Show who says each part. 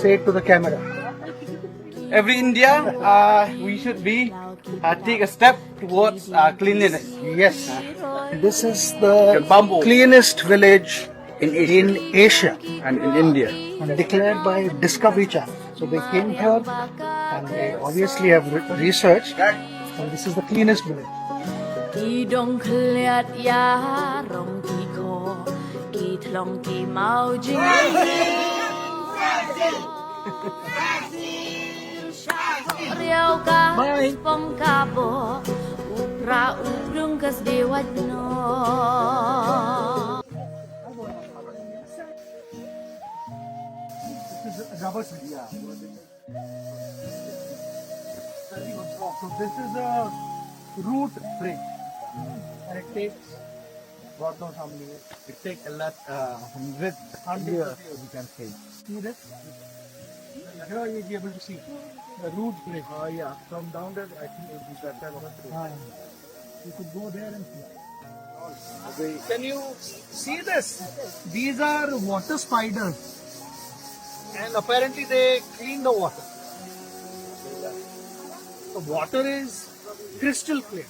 Speaker 1: say it to the camera.
Speaker 2: Every India, we should be take a step towards cleanliness.
Speaker 1: Yes. This is the
Speaker 2: Bamboo.
Speaker 1: cleanest village in Asia
Speaker 2: And in India.
Speaker 1: and declared by Discovery Channel. So they came here and they obviously have researched, and this is the cleanest village.
Speaker 3: กี่ดงเคลียดยารองกี่คอกี่ทลองกี่เมาจริงเรียวกาปองกาโบอุปราอุปรุงกัสเดวัดนอ
Speaker 1: This is a rubber tree. So this is a root tree. And it takes God knows how many years.
Speaker 2: It takes a lot, hundreds
Speaker 1: years,
Speaker 2: you can say.
Speaker 1: See this? Here you'll be able to see the root tree.
Speaker 2: Oh yeah, from down there, I think it will be better.
Speaker 1: You could go there and see. Can you see this? These are water spiders. And apparently they clean the water. The water is crystal clear.